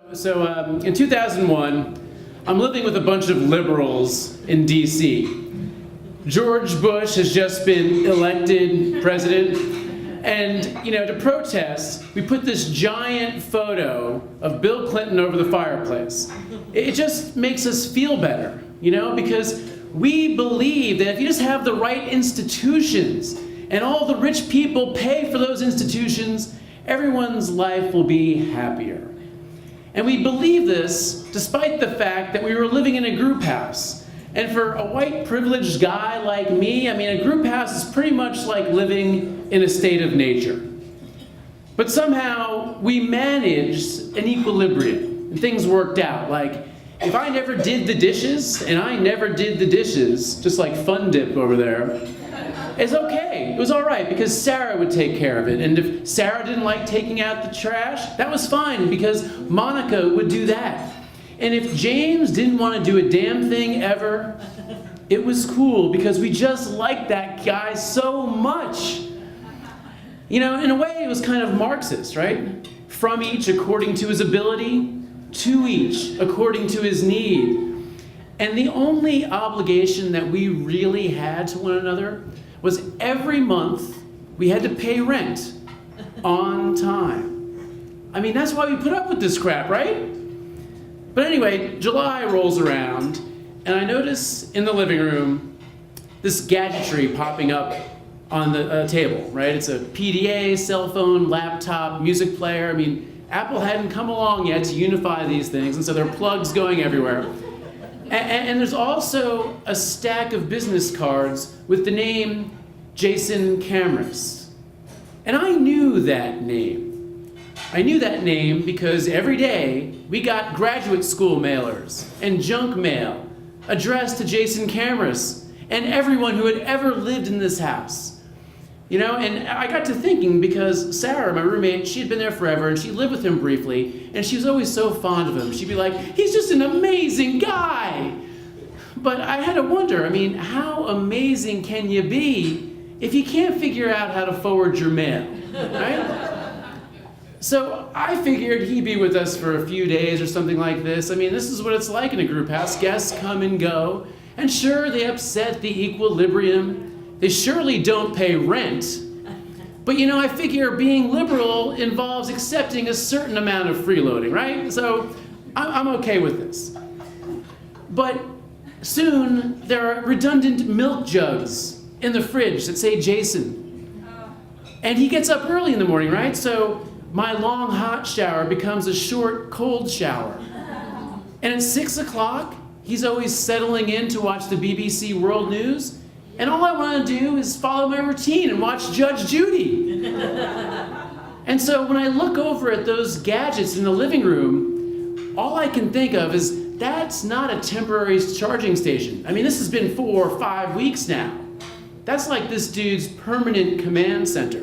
In 2001, I'm living with a bunch of liberals in DC. George Bush has just been elected president, and to protest, we put this giant photo of Bill Clinton over the fireplace. It just makes us feel better, because we believe that if you just have the right institutions and all the rich people pay for those institutions, everyone's life will be happier. And we believe this despite the fact that we were living in a group house. And for a white privileged guy like me, a group house is pretty much like living in a state of nature. But somehow we managed an equilibrium and things worked out. Like if I never did the dishes and I never did the dishes, just like Fun Dip over there, it's okay. It was all right because Sarah would take care of it. And if Sarah didn't like taking out the trash, that was fine because Monica would do that. And if James didn't want to do a damn thing ever, it was cool because we just liked that guy so much. In a way it was kind of Marxist, right? From each according to his ability, to each according to his need. And the only obligation that we really had to one another was every month we had to pay rent on time. That's why we put up with this crap, right? But anyway, July rolls around, and I notice in the living room this gadgetry popping up on the table, right? It's a PDA, cell phone, laptop, music player. Apple hadn't come along yet to unify these things, and so there are plugs going everywhere. And there's also a stack of business cards with the name Jason Cameras. And I knew that name. I knew that name because every day we got graduate school mailers and junk mail addressed to Jason Cameras and everyone who had ever lived in this house. And I got to thinking because Sarah, my roommate, she had been there forever and she lived with him briefly and she was always so fond of him. She'd be like, he's just an amazing guy. But I had to wonder, how amazing can you be if you can't figure out how to forward your mail, right? So I figured he'd be with us for a few days or something like this. This is what it's like in a group house. Guests come and go. And sure, they upset the equilibrium. They surely don't pay rent. But I figure being liberal involves accepting a certain amount of freeloading, right? So I'm okay with this. But soon there are redundant milk jugs in the fridge that say Jason. And he gets up early in the morning, right? So my long hot shower becomes a short cold shower. And at 6 o'clock, he's always settling in to watch the BBC World News. And all I want to do is follow my routine and watch Judge Judy. And so when I look over at those gadgets in the living room, all I can think of is that's not a temporary charging station. This has been 4 or 5 weeks now. That's like this dude's permanent command center.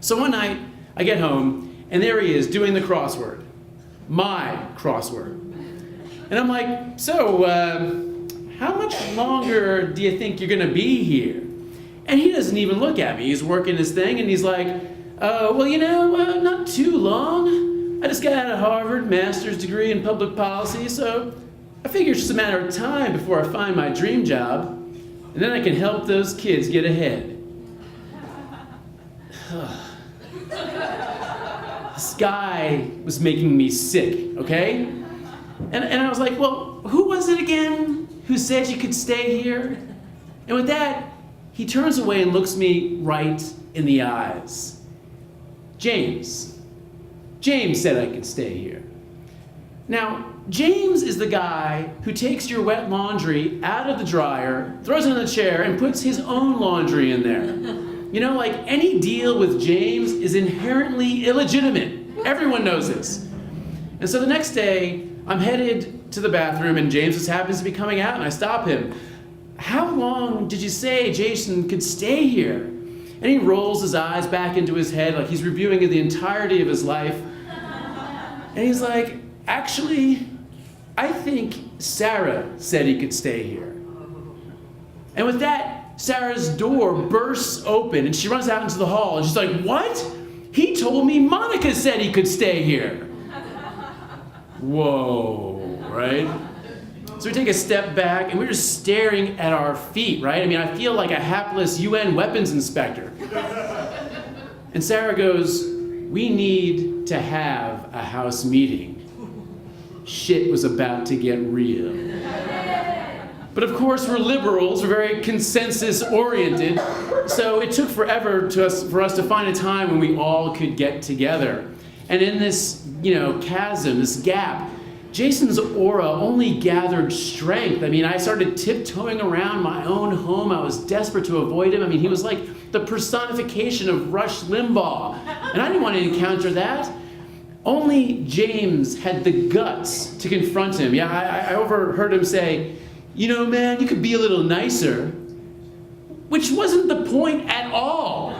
So one night, I get home, and there he is doing the crossword. My crossword. And I'm like, so, how much longer do you think you're gonna be here? And he doesn't even look at me. He's working his thing, and he's like, not too long. I just got out of Harvard, master's degree in public policy, so I figure it's just a matter of time before I find my dream job, and then I can help those kids get ahead. This guy was making me sick, okay? And I was like, well, who was it again who said you could stay here? And with that, he turns away and looks me right in the eyes. James. James said I could stay here. Now, James is the guy who takes your wet laundry out of the dryer, throws it in the chair, and puts his own laundry in there. Any deal with James is inherently illegitimate. Everyone knows this. And so the next day, I'm headed to the bathroom, and James just happens to be coming out, and I stop him. How long did you say Jason could stay here? And he rolls his eyes back into his head like he's reviewing the entirety of his life. And he's like, actually, I think Sarah said he could stay here. And with that, Sarah's door bursts open and she runs out into the hall and she's like, what? He told me Monica said he could stay here. whoa, right? So we take a step back and we're just staring at our feet, right? I mean, I feel like a hapless UN weapons inspector. And Sarah goes, we need to have a house meeting. Shit was about to get real. But of course, we're liberals, we're very consensus-oriented, so it took forever for us to find a time when we all could get together. And in this, chasm, this gap, Jason's aura only gathered strength. I mean, I started tiptoeing around my own home. I was desperate to avoid him. I mean, he was like the personification of Rush Limbaugh, and I didn't want to encounter that. Only James had the guts to confront him. Yeah, I overheard him say, man, you could be a little nicer, which wasn't the point at all.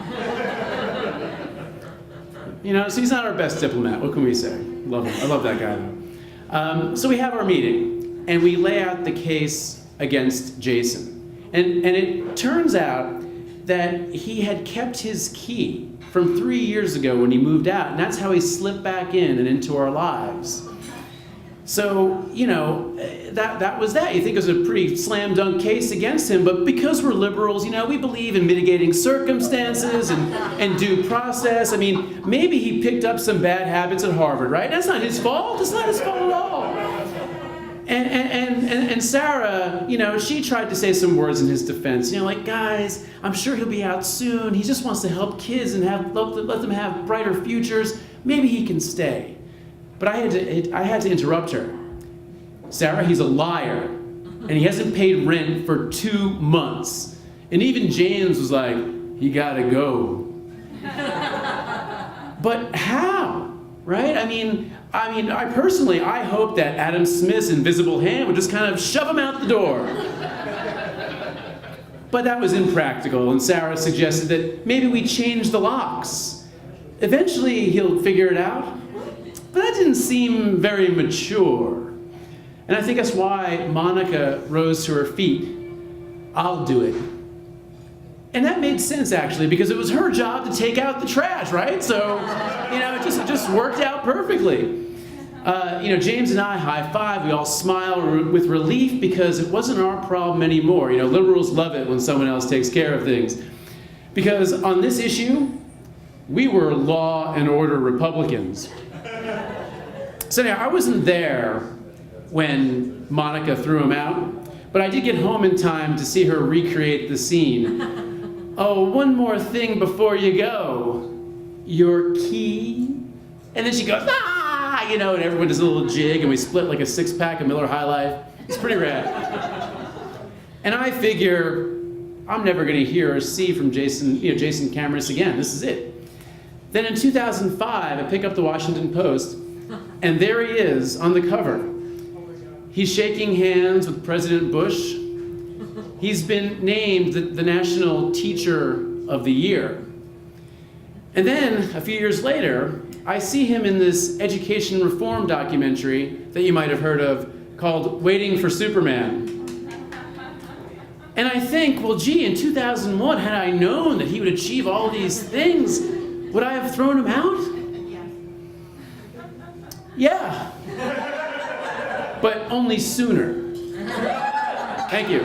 So he's not our best diplomat. What can we say? Love him. I love that guy, though. So we have our meeting, and we lay out the case against Jason. And it turns out that he had kept his key from 3 years ago when he moved out, and that's how he slipped back in and into our lives. So, that was that. You think it was a pretty slam dunk case against him, but because we're liberals, we believe in mitigating circumstances and due process. I mean, maybe he picked up some bad habits at Harvard, right? That's not his fault. It's not his fault at all. And Sarah, she tried to say some words in his defense. Like, guys, I'm sure he'll be out soon. He just wants to help kids and let them have brighter futures. Maybe he can stay. But I had to interrupt her. Sarah, he's a liar, and he hasn't paid rent for 2 months. And even James was like, he gotta go. But how, right? I personally hope that Adam Smith's invisible hand would just kind of shove him out the door. But that was impractical, and Sarah suggested that maybe we change the locks. Eventually, he'll figure it out. But that didn't seem very mature. And I think that's why Monica rose to her feet. I'll do it. And that made sense, actually, because it was her job to take out the trash, right? So, it just worked out perfectly. James and I high-five. We all smile with relief because it wasn't our problem anymore. Liberals love it when someone else takes care of things. Because on this issue, we were law and order Republicans. So now, I wasn't there when Monica threw him out, but I did get home in time to see her recreate the scene. Oh, one more thing before you go. Your key? And then she goes, and everyone does a little jig, and we split like a 6-pack of Miller High Life. It's pretty rad. And I figure, I'm never gonna hear or see from Jason Camaras again. This is it. Then in 2005, I pick up the Washington Post, and there he is on the cover. He's shaking hands with President Bush. He's been named the National Teacher of the Year. And then, a few years later, I see him in this education reform documentary that you might have heard of called Waiting for Superman. And I think, well, gee, in 2001, had I known that he would achieve all these things, would I have thrown him out? Yeah. But only sooner. Thank you.